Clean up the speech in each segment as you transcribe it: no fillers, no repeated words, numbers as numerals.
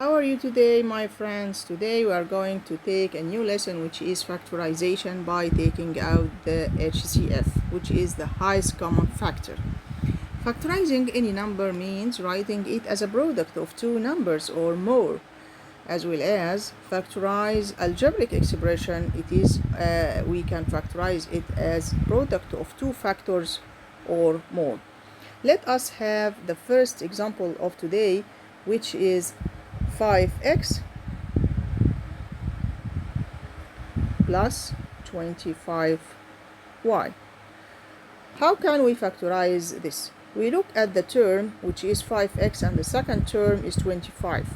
How are you today, my friends? Today we are going to take a new lesson, which is factorization by taking out the H.C.F, which is the highest common factor. Factorizing any number means writing it as a product of two numbers or more, as well as factorize algebraic expression. We can factorize it as product of two factors or more. Let us have the first example of today, which is 5x plus 25y. How can we factorize this? We look at the term, which is 5x, and the second term is 25.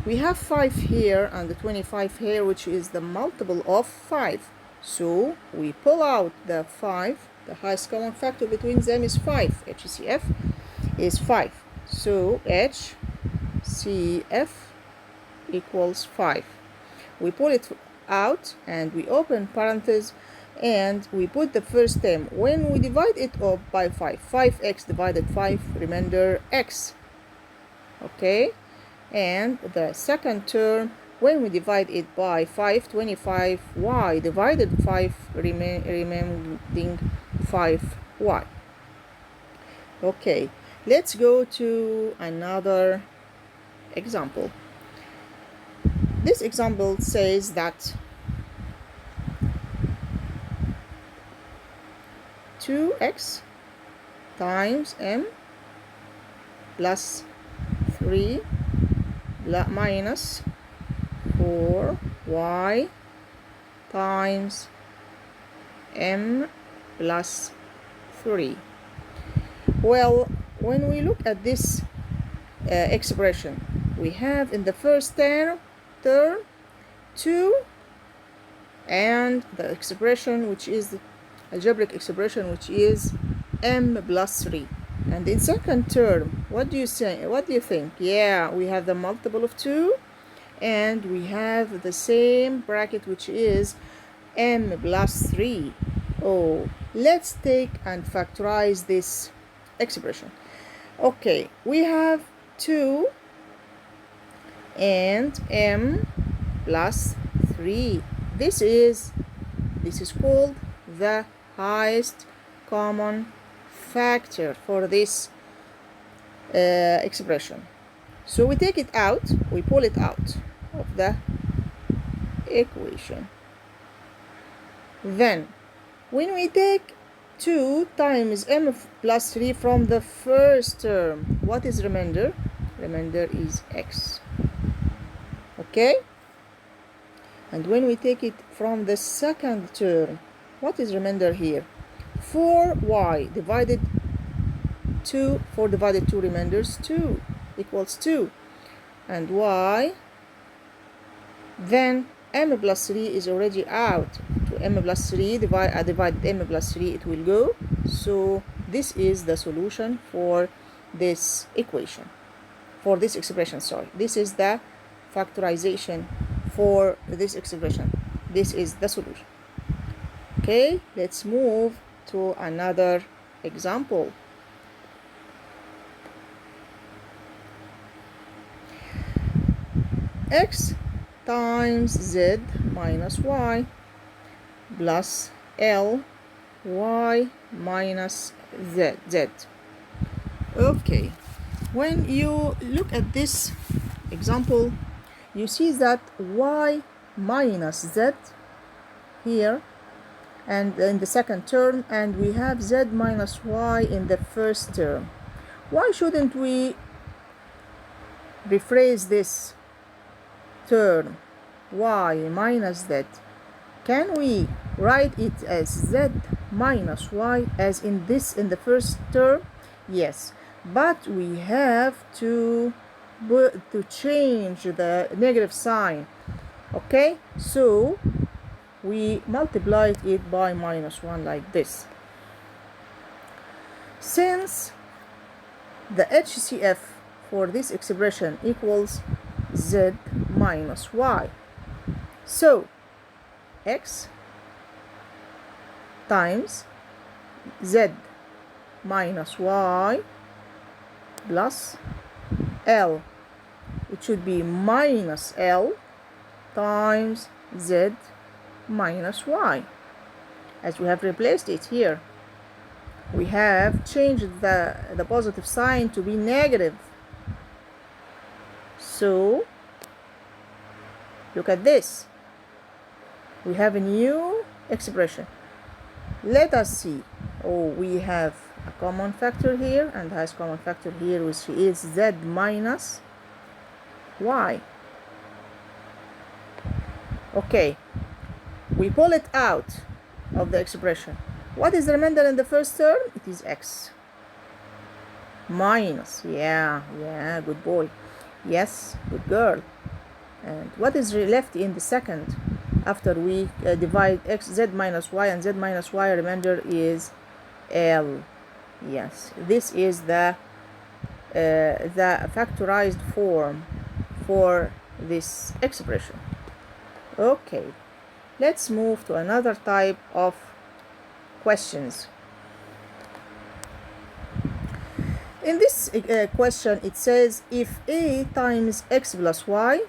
We have 5 here and the 25 here, which is the multiple of 5. So we pull out the 5. The highest common factor between them is 5. HCF is 5. So HCF equals 5. We pull it out and we open parentheses and we put the first term. When we divide it up by 5x divided 5, remainder x. Okay? And the second term, when we divide it by 5, 25y divided 5, remaining 5y. Okay, let's go to another example. This example says that 2x times m plus 3 minus 4y times m plus 3. Well, when we look at this expression, we have in the first term 2 and the expression, which is the algebraic expression, which is m plus 3. And in second term, what do you think? Yeah, we have the multiple of 2 and we have the same bracket, which is m plus 3. Oh, let's take and factorize this expression. Okay, we have 2 and m plus 3. This is called the highest common factor for this expression. So we take it out, we pull it out of the equation. Then when we take 2 times m plus 3 from the first term, what is remainder? Remainder is x. Okay? And when we take it from the second term, what is remainder here? 4y divided 2, 4 divided 2 remainders 2 equals 2. And y, then m plus 3 is already out. To m plus 3, divided m plus 3, it will go. So this is the solution for this equation, for this expression, sorry. This is the factorization for this expression. This is the solution. Okay, let's move to another example. X times z minus y plus L y minus z. Okay, when you look at this example, you see that y minus z here and in the second term, and we have z minus y in the first term. Why shouldn't we rephrase this term y minus z? Can we write it as z minus y as in the first term? Yes, but we have to change the negative sign. Okay, so we multiplied it by minus 1 like this. Since the HCF for this expression equals z minus y, so x times z minus y plus L it should be minus L times Z minus Y, as we have replaced it here. We have changed the positive sign to be negative. So look at this. We have a new expression. Let us see. Oh, we have a common factor here, and the highest common factor here, which is Z minus Y. Okay, we pull it out of the expression. What is the remainder in the first term? It is X minus, yeah, good boy. Yes, good girl. And what is left in the second after we divide X, Z minus Y and Z minus Y? Remainder is L. Yes, this is the factorized form for this expression. Okay, let's move to another type of questions. In this question, it says if A times X plus Y,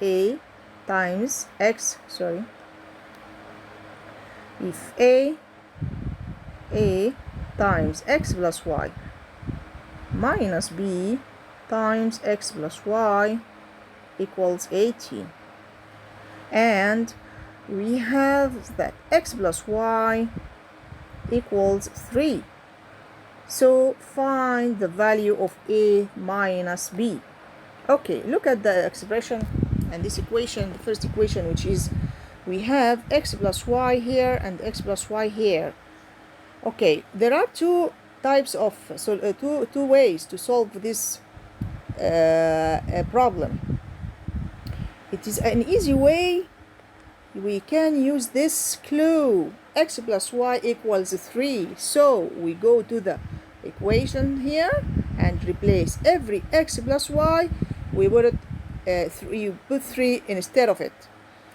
A times X, if A times X plus Y minus B times X plus Y equals 18. And we have that X plus Y equals 3. So find the value of A minus B. Okay, look at the expression and this equation, the first equation, which is we have X plus Y here and X plus Y here. Okay, there are two types of, two ways to solve this problem. It is an easy way. We can use this clue. X plus Y equals 3. So we go to the equation here and replace every X plus Y. We put 3 instead of it.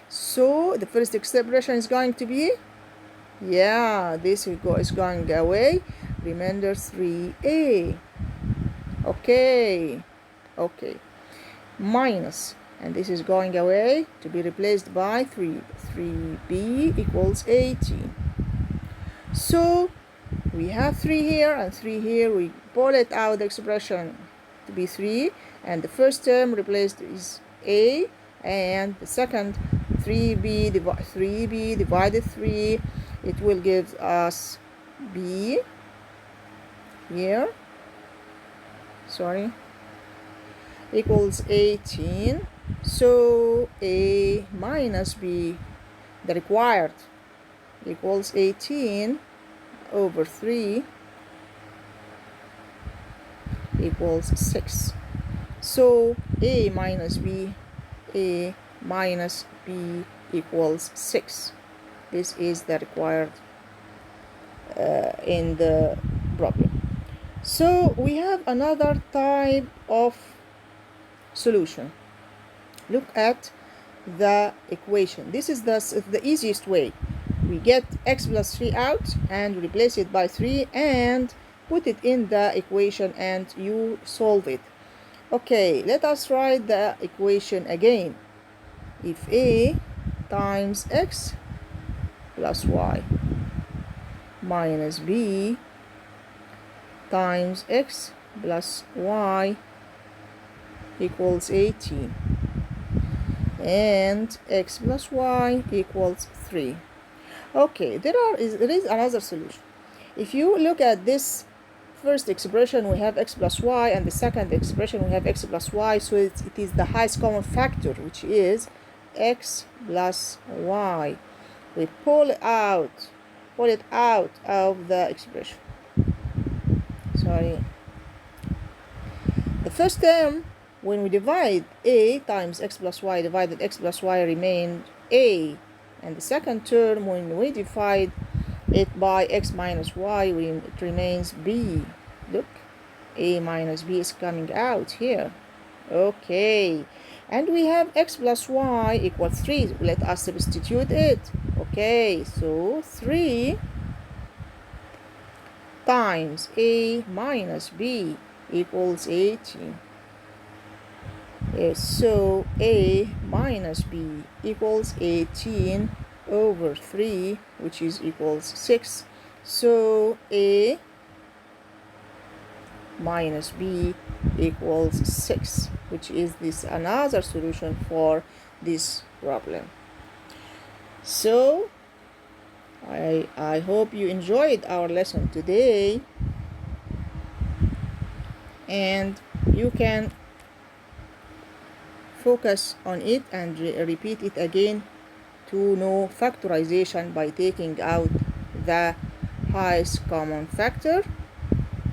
So the first expression is going to be, this is going away. Remainder 3A. Okay. Minus, and this is going away to be replaced by 3. 3B equals 18. So we have 3 here and 3 here. We pull it out the expression to be 3, and the first term replaced is A, and the second 3B divided 3, it will give us B here, equals 18. So A minus B, the required, equals 18 over 3 equals 6. So A minus B equals 6. This is the required in the problem. So we have another type of solution. Look at the equation. This is the easiest way. We get X plus 3 out and replace it by 3 and put it in the equation and you solve it. Okay, let us write the equation again. If A times X plus Y minus B times X plus Y equals 18 and X plus Y equals 3. Okay, there is another solution. If you look at this first expression, we have X plus Y, and the second expression we have X plus Y, so it is the highest common factor, which is X plus Y. We pull it out of the expression. The first term, when we divide A times X plus Y divided X plus Y, remained A. And the second term, when we divide it by X minus Y, it remains B. Look, A minus B is coming out here. Okay, and we have X plus Y equals 3. Let us substitute it. Okay, so 3 times A minus B equals 18. So a minus b equals 18 over 3, which is equals 6. So a minus b equals 6, which is this another solution for this problem. So I hope you enjoyed our lesson today, and you can focus on it and repeat it again to know factorization by taking out the highest common factor.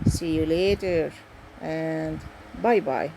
See you later, and bye bye.